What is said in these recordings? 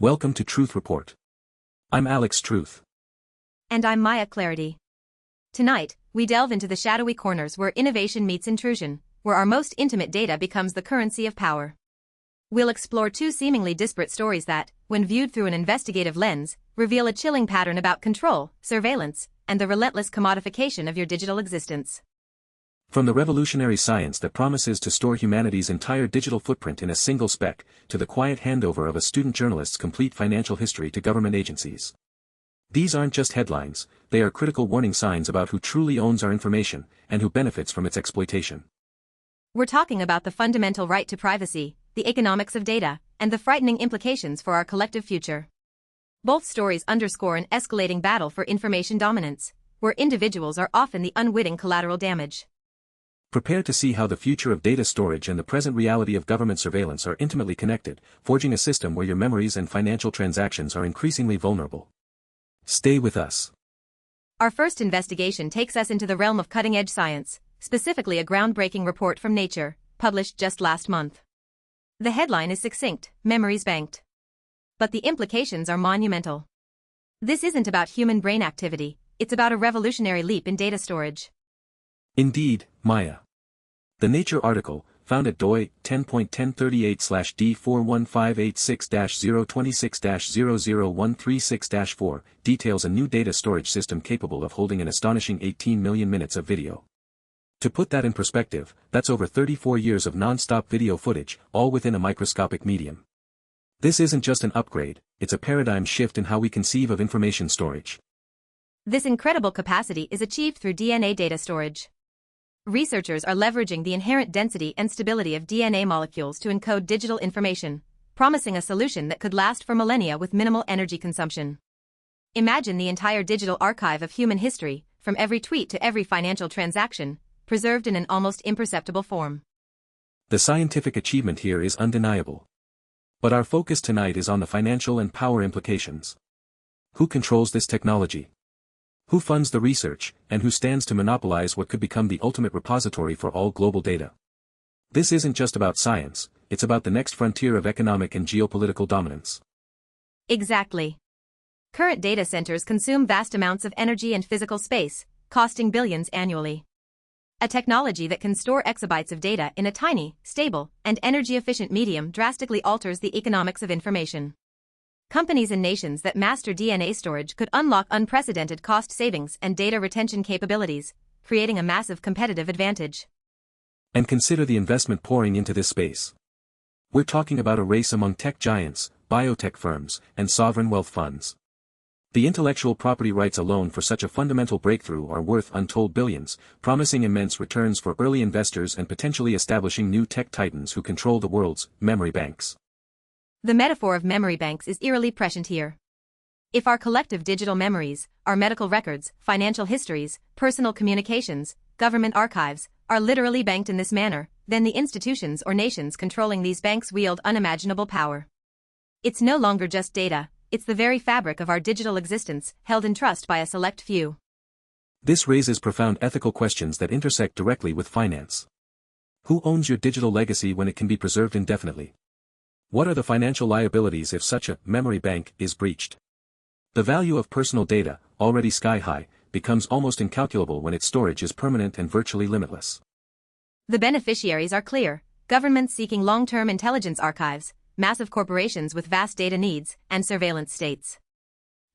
Welcome to Truth Report. I'm Alex Truth. And I'm Maya Clarity. Tonight, we delve into the shadowy corners where innovation meets intrusion, where our most intimate data becomes the currency of power. We'll explore two seemingly disparate stories that, when viewed through an investigative lens, reveal a chilling pattern about control, surveillance, and the relentless commodification of your digital existence. From the revolutionary science that promises to store humanity's entire digital footprint in a single speck, to the quiet handover of a student journalist's complete financial history to government agencies. These aren't just headlines, they are critical warning signs about who truly owns our information, and who benefits from its exploitation. We're talking about the fundamental right to privacy, the economics of data, and the frightening implications for our collective future. Both stories underscore an escalating battle for information dominance, where individuals are often the unwitting collateral damage. Prepare to see how the future of data storage and the present reality of government surveillance are intimately connected, forging a system where your memories and financial transactions are increasingly vulnerable. Stay with us. Our first investigation takes us into the realm of cutting-edge science, specifically a groundbreaking report from Nature, published just last month. The headline is succinct: Memories Banked. But the implications are monumental. This isn't about human brain activity, it's about a revolutionary leap in data storage. Indeed, Maya. The Nature article, found at doi 10.1038/D41586-026-00136-4, details a new data storage system capable of holding an astonishing 18 million minutes of video. To put that in perspective, that's over 34 years of non-stop video footage, all within a microscopic medium. This isn't just an upgrade, it's a paradigm shift in how we conceive of information storage. This incredible capacity is achieved through DNA data storage. Researchers are leveraging the inherent density and stability of DNA molecules to encode digital information, promising a solution that could last for millennia with minimal energy consumption. Imagine the entire digital archive of human history, from every tweet to every financial transaction, preserved in an almost imperceptible form. The scientific achievement here is undeniable. But our focus tonight is on the financial and power implications. Who controls this technology? Who funds the research, and who stands to monopolize what could become the ultimate repository for all global data? This isn't just about science, it's about the next frontier of economic and geopolitical dominance. Exactly. Current data centers consume vast amounts of energy and physical space, costing billions annually. A technology that can store exabytes of data in a tiny, stable, and energy-efficient medium drastically alters the economics of information. Companies and nations that master DNA storage could unlock unprecedented cost savings and data retention capabilities, creating a massive competitive advantage. And consider the investment pouring into this space. We're talking about a race among tech giants, biotech firms, and sovereign wealth funds. The intellectual property rights alone for such a fundamental breakthrough are worth untold billions, promising immense returns for early investors and potentially establishing new tech titans who control the world's memory banks. The metaphor of memory banks is eerily prescient here. If our collective digital memories, our medical records, financial histories, personal communications, government archives, are literally banked in this manner, then the institutions or nations controlling these banks wield unimaginable power. It's no longer just data, it's the very fabric of our digital existence, held in trust by a select few. This raises profound ethical questions that intersect directly with finance. Who owns your digital legacy when it can be preserved indefinitely? What are the financial liabilities if such a memory bank is breached? The value of personal data, already sky-high, becomes almost incalculable when its storage is permanent and virtually limitless. The beneficiaries are clear: governments seeking long-term intelligence archives, massive corporations with vast data needs, and surveillance states.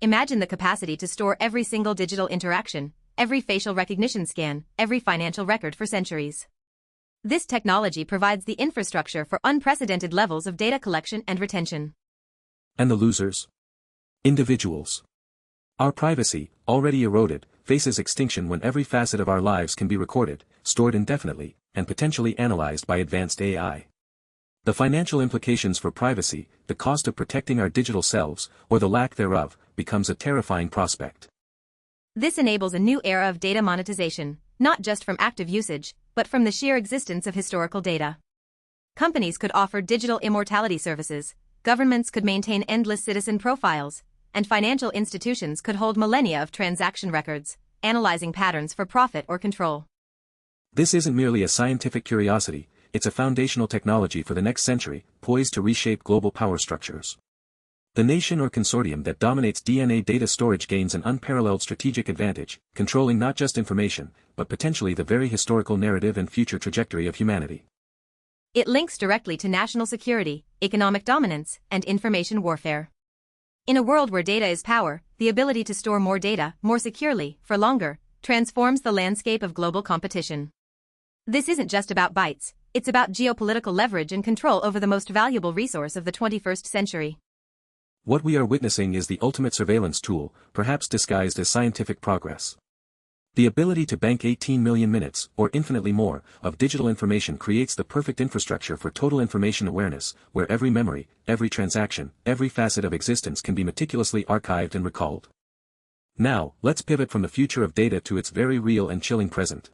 Imagine the capacity to store every single digital interaction, every facial recognition scan, every financial record for centuries. This technology provides the infrastructure for unprecedented levels of data collection and retention. And the losers? Individuals. Our privacy, already eroded, faces extinction when every facet of our lives can be recorded, stored indefinitely, and potentially analyzed by advanced AI. The financial implications for privacy, the cost of protecting our digital selves, or the lack thereof, becomes a terrifying prospect. This enables a new era of data monetization, not just from active usage, but from the sheer existence of historical data. Companies could offer digital immortality services, governments could maintain endless citizen profiles, and financial institutions could hold millennia of transaction records, analyzing patterns for profit or control. This isn't merely a scientific curiosity, it's a foundational technology for the next century, poised to reshape global power structures. The nation or consortium that dominates DNA data storage gains an unparalleled strategic advantage, controlling not just information, but potentially the very historical narrative and future trajectory of humanity. It links directly to national security, economic dominance, and information warfare. In a world where data is power, the ability to store more data, more securely, for longer, transforms the landscape of global competition. This isn't just about bytes, it's about geopolitical leverage and control over the most valuable resource of the 21st century. What we are witnessing is the ultimate surveillance tool, perhaps disguised as scientific progress. The ability to bank 18 million minutes, or infinitely more, of digital information creates the perfect infrastructure for total information awareness, where every memory, every transaction, every facet of existence can be meticulously archived and recalled. Now, let's pivot from the future of data to its very real and chilling present.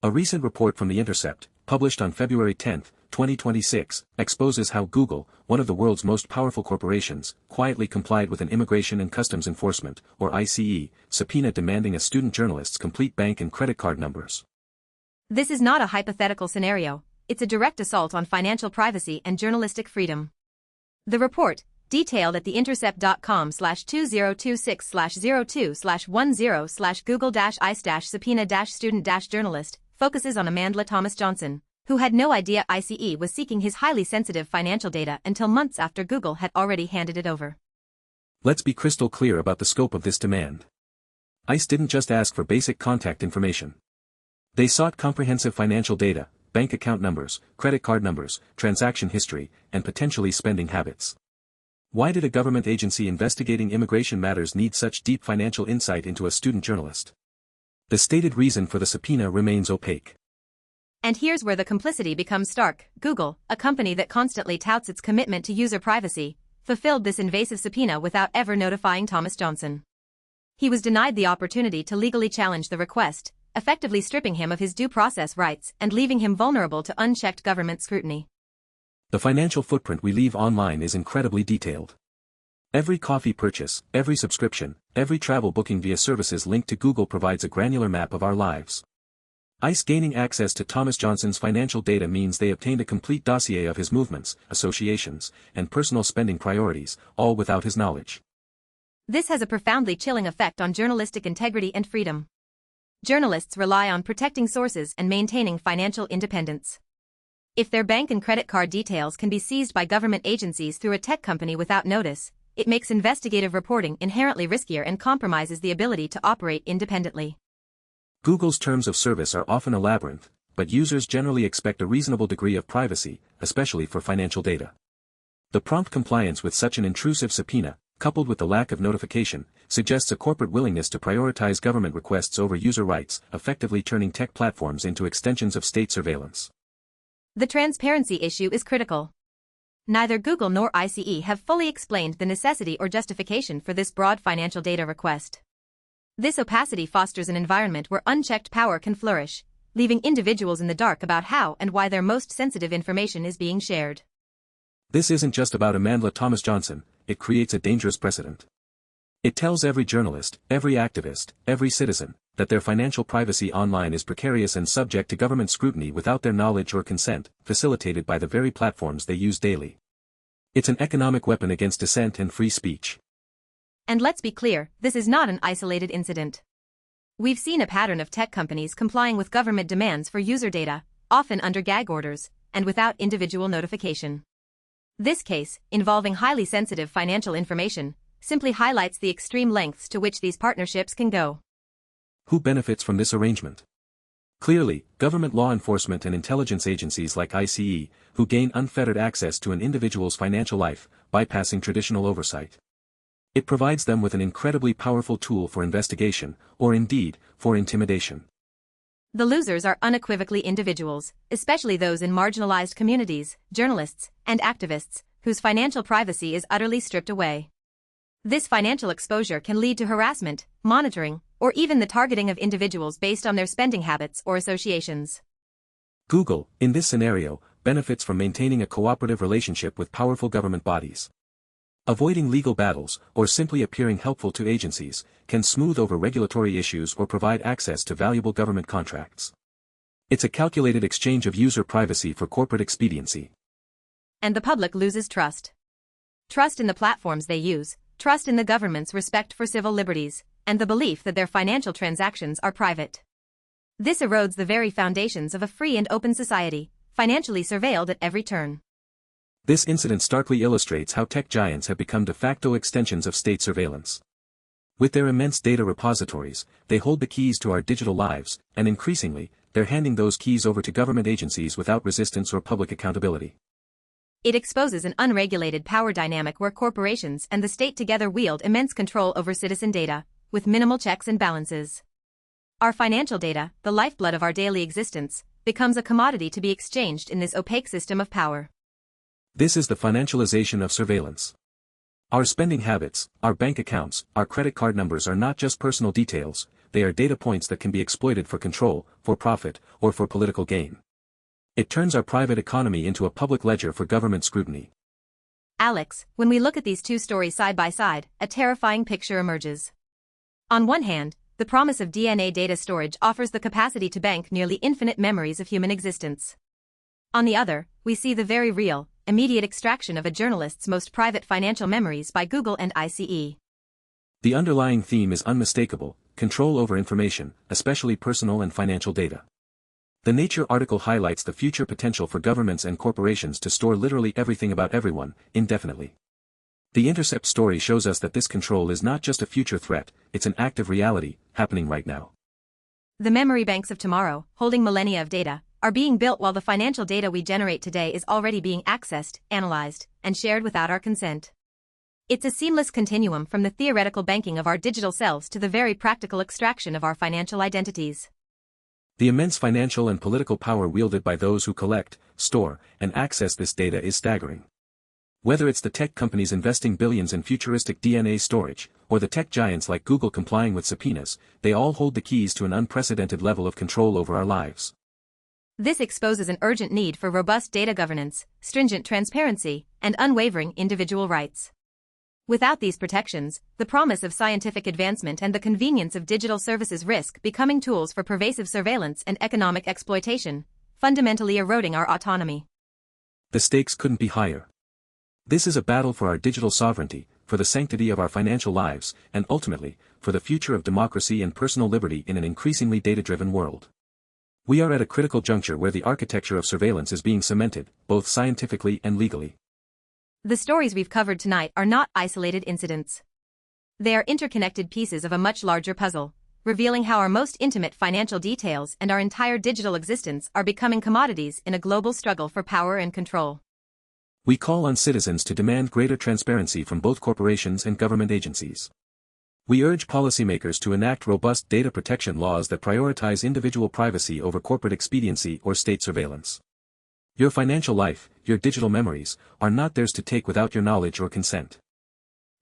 A recent report from the Intercept, published on February 10, 2026, exposes how Google, one of the world's most powerful corporations, quietly complied with an Immigration and Customs Enforcement, or ICE, subpoena demanding a student journalist's complete bank and credit card numbers. This is not a hypothetical scenario, it's a direct assault on financial privacy and journalistic freedom. The report, detailed at theintercept.com/2026/02/10/Google-ICE-subpoena-student-journalist, focuses on Amanda Thomas Johnson, who had no idea ICE was seeking his highly sensitive financial data until months after Google had already handed it over. Let's be crystal clear about the scope of this demand. ICE didn't just ask for basic contact information. They sought comprehensive financial data, bank account numbers, credit card numbers, transaction history, and potentially spending habits. Why did a government agency investigating immigration matters need such deep financial insight into a student journalist? The stated reason for the subpoena remains opaque. And here's where the complicity becomes stark. Google, a company that constantly touts its commitment to user privacy, fulfilled this invasive subpoena without ever notifying Thomas Johnson. He was denied the opportunity to legally challenge the request, effectively stripping him of his due process rights and leaving him vulnerable to unchecked government scrutiny. The financial footprint we leave online is incredibly detailed. Every coffee purchase, every subscription, every travel booking via services linked to Google provides a granular map of our lives. ICE gaining access to Thomas Johnson's financial data means they obtained a complete dossier of his movements, associations, and personal spending priorities, all without his knowledge. This has a profoundly chilling effect on journalistic integrity and freedom. Journalists rely on protecting sources and maintaining financial independence. If their bank and credit card details can be seized by government agencies through a tech company without notice, it makes investigative reporting inherently riskier and compromises the ability to operate independently. Google's terms of service are often a labyrinth, but users generally expect a reasonable degree of privacy, especially for financial data. The prompt compliance with such an intrusive subpoena, coupled with the lack of notification, suggests a corporate willingness to prioritize government requests over user rights, effectively turning tech platforms into extensions of state surveillance. The transparency issue is critical. Neither Google nor ICE have fully explained the necessity or justification for this broad financial data request. This opacity fosters an environment where unchecked power can flourish, leaving individuals in the dark about how and why their most sensitive information is being shared. This isn't just about Amanda Thomas Johnson, it creates a dangerous precedent. It tells every journalist, every activist, every citizen, that their financial privacy online is precarious and subject to government scrutiny without their knowledge or consent, facilitated by the very platforms they use daily. It's an economic weapon against dissent and free speech. And let's be clear, this is not an isolated incident. We've seen a pattern of tech companies complying with government demands for user data, often under gag orders, and without individual notification. This case, involving highly sensitive financial information, simply highlights the extreme lengths to which these partnerships can go. Who benefits from this arrangement? Clearly, government law enforcement and intelligence agencies like ICE, who gain unfettered access to an individual's financial life, bypassing traditional oversight. It provides them with an incredibly powerful tool for investigation, or indeed, for intimidation. The losers are unequivocally individuals, especially those in marginalized communities, journalists, and activists, whose financial privacy is utterly stripped away. This financial exposure can lead to harassment, monitoring, or even the targeting of individuals based on their spending habits or associations. Google, in this scenario, benefits from maintaining a cooperative relationship with powerful government bodies. Avoiding legal battles, or simply appearing helpful to agencies, can smooth over regulatory issues or provide access to valuable government contracts. It's a calculated exchange of user privacy for corporate expediency. And the public loses trust. trust in the platforms they use, trust in the government's respect for civil liberties, and the belief that their financial transactions are private. This erodes the very foundations of a free and open society, financially surveilled at every turn. This incident starkly illustrates how tech giants have become de facto extensions of state surveillance. With their immense data repositories, they hold the keys to our digital lives, and increasingly, they're handing those keys over to government agencies without resistance or public accountability. It exposes an unregulated power dynamic where corporations and the state together wield immense control over citizen data, with minimal checks and balances. Our financial data, the lifeblood of our daily existence, becomes a commodity to be exchanged in this opaque system of power. This is the financialization of surveillance. Our spending habits, our bank accounts, our credit card numbers are not just personal details, they are data points that can be exploited for control, for profit, or for political gain. It turns our private economy into a public ledger for government scrutiny. Alex, when we look at these two stories side by side, a terrifying picture emerges. On one hand, the promise of DNA data storage offers the capacity to bank nearly infinite memories of human existence. On the other, we see the very real, immediate extraction of a journalist's most private financial memories by Google and ICE. The underlying theme is unmistakable: control over information, especially personal and financial data. The Nature article highlights the future potential for governments and corporations to store literally everything about everyone, indefinitely. The Intercept story shows us that this control is not just a future threat, it's an active reality, happening right now. The memory banks of tomorrow, holding millennia of data, are being built while the financial data we generate today is already being accessed, analyzed, and shared without our consent. It's a seamless continuum from the theoretical banking of our digital selves to the very practical extraction of our financial identities. The immense financial and political power wielded by those who collect, store, and access this data is staggering. Whether it's the tech companies investing billions in futuristic DNA storage, or the tech giants like Google complying with subpoenas, they all hold the keys to an unprecedented level of control over our lives. This exposes an urgent need for robust data governance, stringent transparency, and unwavering individual rights. Without these protections, the promise of scientific advancement and the convenience of digital services risk becoming tools for pervasive surveillance and economic exploitation, fundamentally eroding our autonomy. The stakes couldn't be higher. This is a battle for our digital sovereignty, for the sanctity of our financial lives, and ultimately, for the future of democracy and personal liberty in an increasingly data-driven world. We are at a critical juncture where the architecture of surveillance is being cemented, both scientifically and legally. The stories we've covered tonight are not isolated incidents. They are interconnected pieces of a much larger puzzle, revealing how our most intimate financial details and our entire digital existence are becoming commodities in a global struggle for power and control. We call on citizens to demand greater transparency from both corporations and government agencies. We urge policymakers to enact robust data protection laws that prioritize individual privacy over corporate expediency or state surveillance. Your financial life, your digital memories, are not theirs to take without your knowledge or consent.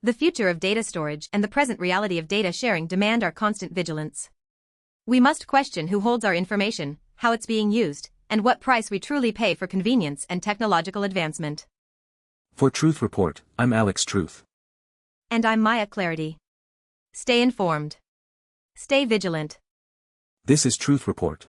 The future of data storage and the present reality of data sharing demand our constant vigilance. We must question who holds our information, how it's being used, and what price we truly pay for convenience and technological advancement. For Truth Report, I'm Alex Truth. And I'm Maya Clarity. Stay informed. Stay vigilant. This is Truth Report.